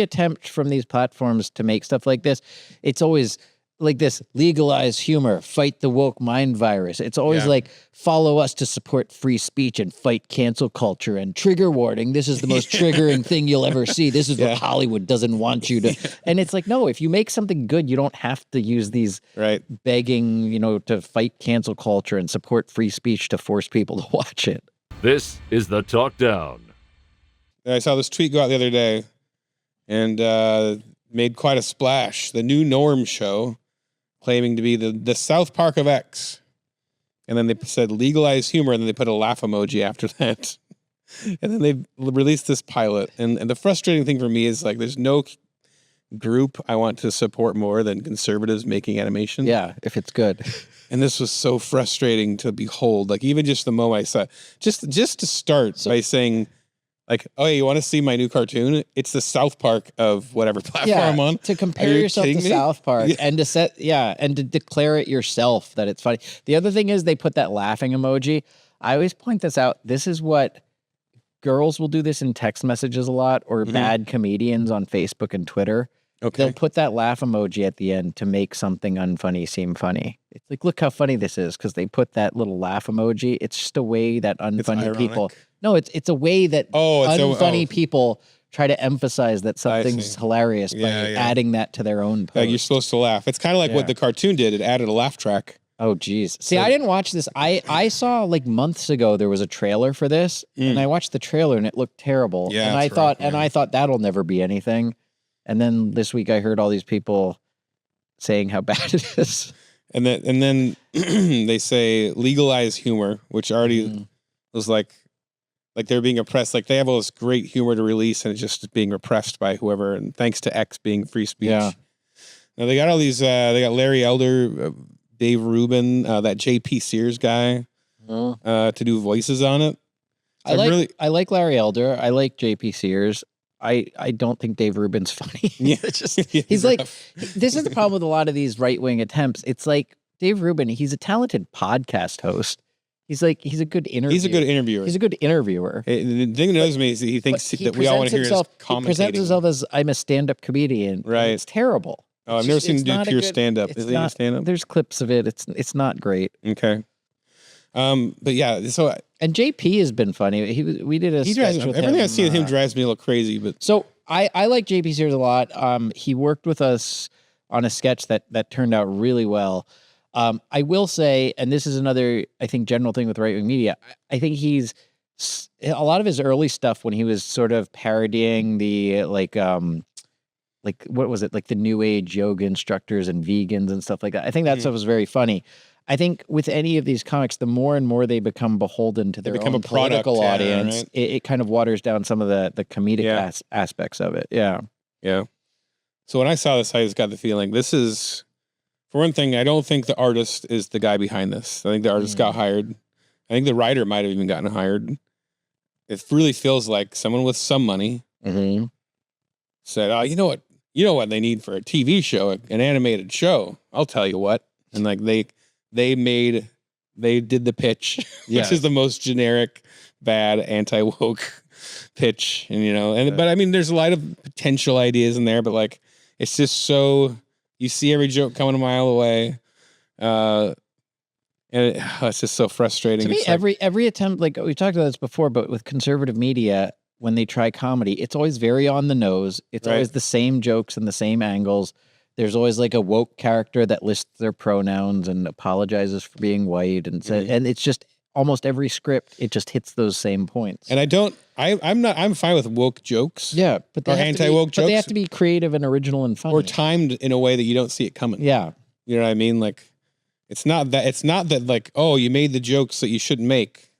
attempt from these platforms to make stuff like this, it's always like this: legalize humor, fight the woke mind virus. It's always like, follow us to support free speech and fight cancel culture, and trigger warning, this is the most triggering thing you'll ever see. This is what Hollywood doesn't want you to. And it's like, no, if you make something good, you don't have to use these begging, you know, to fight cancel culture and support free speech to force people to watch it. This is the Talk Down. I saw this tweet go out the other day and made quite a splash. The New Norm show, claiming to be the South Park of X. And then they said legalize humor, and then they put a laugh emoji after that. And then they released this pilot. And the frustrating thing for me is, like, there's no group I want to support more than conservatives making animation. Yeah, if it's good. And this was so frustrating to behold. Like, even just the moment I saw, just to start by saying, like, oh, you want to see my new cartoon? It's the South Park of whatever platform I'm on. To compare yourself to South Park and to and to declare it yourself that it's funny. The other thing is they put that laughing emoji. I always point this out. This is what girls will do this in text messages a lot, or bad comedians on Facebook and Twitter. They'll put that laugh emoji at the end to make something unfunny seem funny. It's like, look how funny this is, because they put that little laugh emoji. It's just a way that unfunny people. No, it's a way that unfunny people try to emphasize that something's hilarious by adding that to their own post. You're supposed to laugh. It's kind of like what the cartoon did. It added a laugh track. Oh, geez. See, I didn't watch this. I saw, like, months ago there was a trailer for this, and I watched the trailer and it looked terrible. Yeah, and I thought that'll never be anything. And then this week I heard all these people saying how bad it is. And then they say legalize humor, which already was like they're being oppressed. Like, they have all this great humor to release, and it's just being repressed by whoever. And thanks to X being free speech. Yeah. Now they got all these. They got Larry Elder, Dave Rubin, that JP Sears guy to do voices on it. So I like Larry Elder. I like JP Sears. I don't think Dave Rubin's funny. It's just, he's like, this is the problem with a lot of these right-wing attempts. It's like, Dave Rubin, he's a talented podcast host. He's a good interviewer. He's a good interviewer. He's a good interviewer. The thing that knows me is he thinks that we all want to hear his commentating. He presents himself as, I'm a stand-up comedian. Right. It's terrible. Oh, I've never seen him do pure stand-up. Is he a stand-up? There's clips of it. It's not great. Okay. But yeah, so and JP has been funny. We did a sketch with him. Everything I've seen him drives me a little crazy. But so I like JP Sears a lot. He worked with us on a sketch that turned out really well. I will say, and this is another, I think, general thing with right-wing media. I think he's a lot of his early stuff when he was sort of parodying the like what was it, like the new age yoga instructors and vegans and stuff like that. I think that stuff was very funny. I think with any of these comics, the more and more they become beholden to their own political audience, right? It kind of waters down some of the comedic aspects of it. Yeah. Yeah. So when I saw this, I just got the feeling this is, for one thing, I don't think the artist is the guy behind this. I think the artist got hired. I think the writer might have even gotten hired. It really feels like someone with some money said, oh, you know what they need for a TV show, an animated show. I'll tell you what. And like they did the pitch, which is the most generic, bad, anti-woke pitch. And but I mean, there's a lot of potential ideas in there, but like, it's just so, you see every joke coming a mile away. And it's just so frustrating. To me, every attempt, like we talked about this before, but with conservative media, when they try comedy, it's always very on the nose. It's always the same jokes and the same angles. There's always like a woke character that lists their pronouns and apologizes for being white, and and it's just almost every script. It just hits those same points. And I'm fine with woke jokes. Yeah, but they anti-woke jokes. But they have to be creative and original and funny, or timed in a way that you don't see it coming. Yeah, you know what I mean. Like, it's not that like, oh, you made the jokes that you shouldn't make.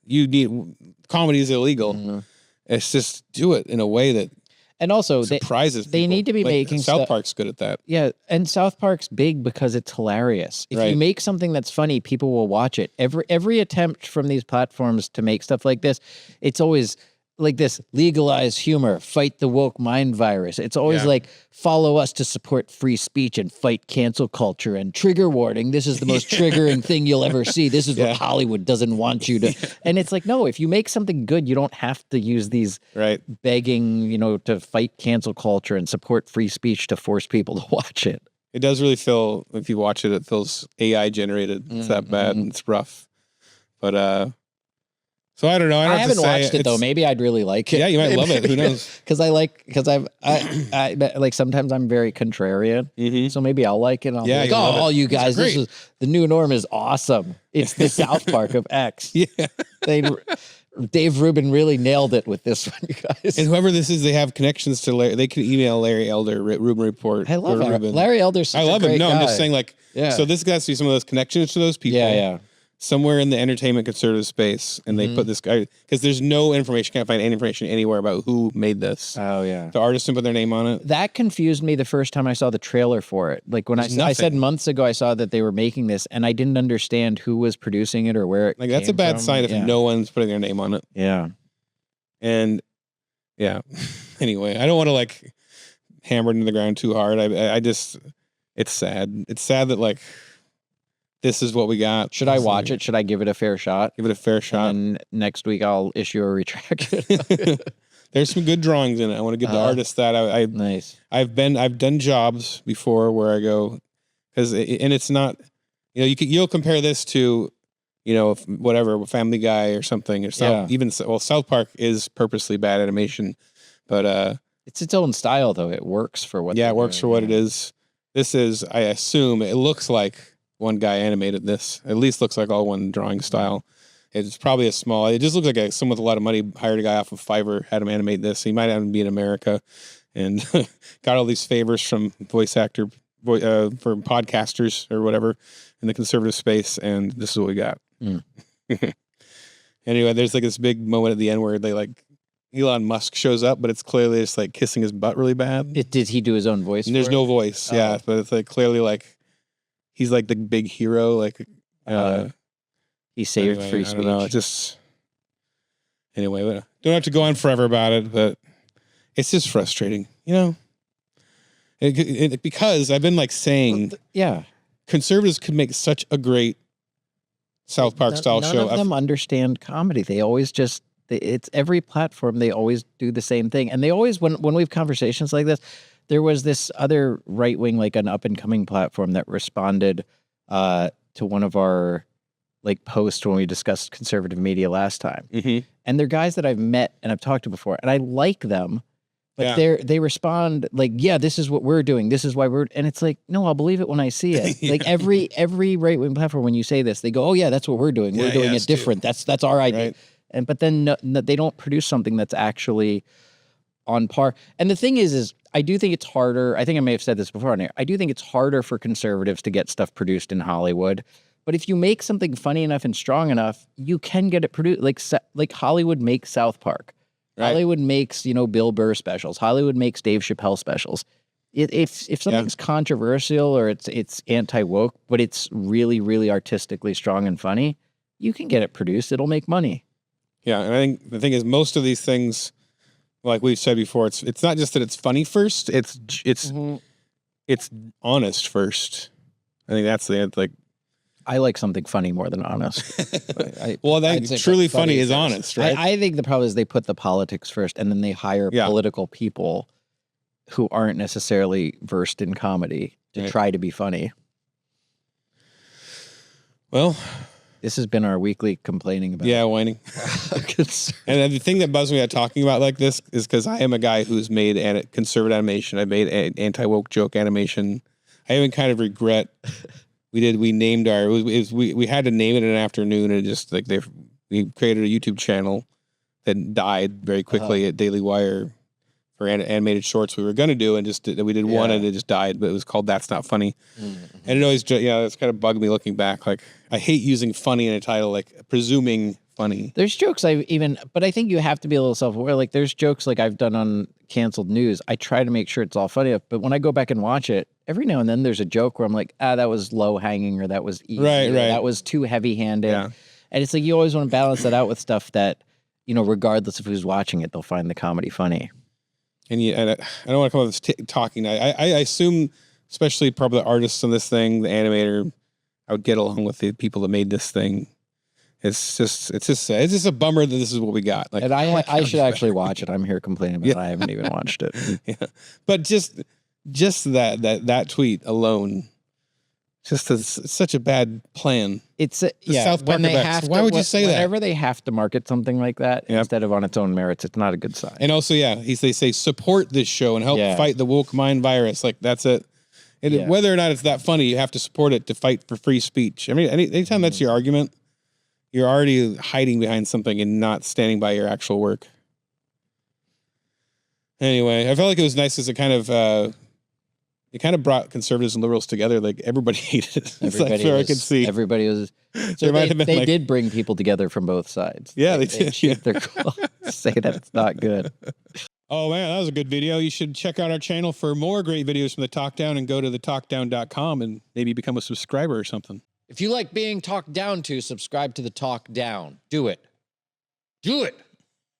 Comedy is illegal. It's just do it in a way that. And also, surprises they need to be making South Park's good at that. Yeah, and South Park's big because it's hilarious. If you make something that's funny, people will watch it. Every attempt from these platforms to make stuff like this, it's always like this: legalize humor, fight the woke mind virus. It's always like, follow us to support free speech and fight cancel culture, and trigger warning. This is the most triggering thing you'll ever see. This is what Hollywood doesn't want you to. And it's like, no, if you make something good, you don't have to use these begging, to fight cancel culture and support free speech to force people to watch it. It does really feel, if you watch it, it feels AI generated. It's that bad and it's rough. But, so I don't know. I haven't watched it though. Maybe I'd really like it. Yeah, you might love it. Who knows? Because I like sometimes I'm very contrarian. So maybe I'll like it. And I'll be like, all you guys, this is the new norm is awesome. It's the South Park of X. Dave Rubin really nailed it with this one, you guys. And whoever this is, they have connections to Larry. They can email Larry Elder, Rubin Report. I love Larry Elder's such I love a great him. No, guy. I'm just saying, so this has to be some of those connections to those people. Yeah. Somewhere in the entertainment conservative space, and they put this guy, because there's no information, can't find any information anywhere about who made this. Oh yeah, the artist didn't put their name on it. That confused me the first time I saw the trailer for it. Like when I said months ago I saw that they were making this, and I didn't understand who was producing it or where it. That's a bad sign if no one's putting their name on it. Yeah, and anyway, I don't want to hammer it into the ground too hard. I just, it's sad. It's sad that this is what we got. Should I watch it? Should I give it a fair shot? Give it a fair shot. And next week I'll issue a retraction. There's some good drawings in it. I want to give the artist that. Nice. I've done jobs before where I go, and it's not, you'll compare this to, whatever, Family Guy or something, or South Park is purposely bad animation, but it's its own style though. It works for what. Yeah, it works for what it is. This is, I assume, it looks like one guy animated this. At least looks like all one drawing style. It's probably it just looks like someone with a lot of money hired a guy off of Fiverr, had him animate this. He might even be in America, and got all these favors from voice actor for podcasters or whatever in the conservative space, and this is what we got. Anyway, there's this big moment at the end where they Elon Musk shows up, but it's clearly just kissing his butt really bad. Did he do his own voice? And there's no voice, but it's clearly he's the big hero, he saved free speech. I don't know. It just anyway, we don't have to go on forever about it, but it's just frustrating, because I've been saying, conservatives could make such a great South Park style show. None of them understand comedy. They always it's every platform. They always do the same thing, and they always when we have conversations like this. There was this other right wing, an up and coming platform that responded to one of our posts when we discussed conservative media last time. And they're guys that I've met and I've talked to before, and I like them, but they respond this is what we're doing. This is why and it's no, I'll believe it when I see it. Every right wing platform, when you say this, they go, oh yeah, that's what we're doing. We're doing it different. Too. That's our idea. Right. But then they don't produce something that's actually on par. And the thing is I do think it's harder. I think I may have said this before on here. I do think it's harder for conservatives to get stuff produced in Hollywood. But if you make something funny enough and strong enough, you can get it produced. Like Hollywood makes South Park. Right. Hollywood makes, Bill Burr specials. Hollywood makes Dave Chappelle specials. If something's controversial or it's anti-woke, but it's really, really artistically strong and funny, you can get it produced. It'll make money. Yeah, and I think the thing is, most of these things, like we've said before, it's not just that it's funny first. It's honest first. I think that's the I like something funny more than honest. Truly funny is honest, right? I think the problem is they put the politics first, and then they hire political people who aren't necessarily versed in comedy to try to be funny. Well, this has been our weekly complaining about. Yeah, whining. And the thing that bugs me about talking about this is because I am a guy who's made conservative animation. I made anti-woke joke animation. I even kind of regret. We named we had to name it in an afternoon, and it just we created a YouTube channel that died very quickly at Daily Wire for animated shorts we were going to do, and we did one and it just died, but it was called That's Not Funny. And it always, it's kind of bugged me looking back. I hate using funny in a title, presuming funny. There's jokes but I think you have to be a little self-aware. There's jokes I've done on canceled news. I try to make sure it's all funny, but when I go back and watch it, every now and then there's a joke where I'm that was low hanging, or that was easy, right. That was too heavy handed. Yeah. And it's you always want to balance that out with stuff that regardless of who's watching it, they'll find the comedy funny. And I don't want to come up with talking. I assume, especially probably the artists on this thing, the animator, I would get along with the people that made this thing. It's just a bummer that this is what we got. Like, And I should actually watch it. I'm here complaining about it. I haven't even watched it. Yeah. But just that tweet alone, it's such a bad plan. It's South Park when they effects. have to, Why would you say that? Whenever they have to market something like that instead of on its own merits, it's not a good sign. And also, they say support this show and help fight the woke mind virus. Like, that's it. And whether or not it's that funny, you have to support it to fight for free speech. I mean, anytime that's your argument, you're already hiding behind something and not standing by your actual work. Anyway, I felt like it was nice as it kind of brought conservatives and liberals together. Like, everybody hated it. I could see. Everybody was. So they did bring people together from both sides. Yeah, they did. Cheat their say that it's not good. Oh man, that was a good video. You should check out our channel for more great videos from the Talk Down and go to thetalkdown.com and maybe become a subscriber or something. If you like being talked down to, subscribe to the Talk Down. Do it. Do it.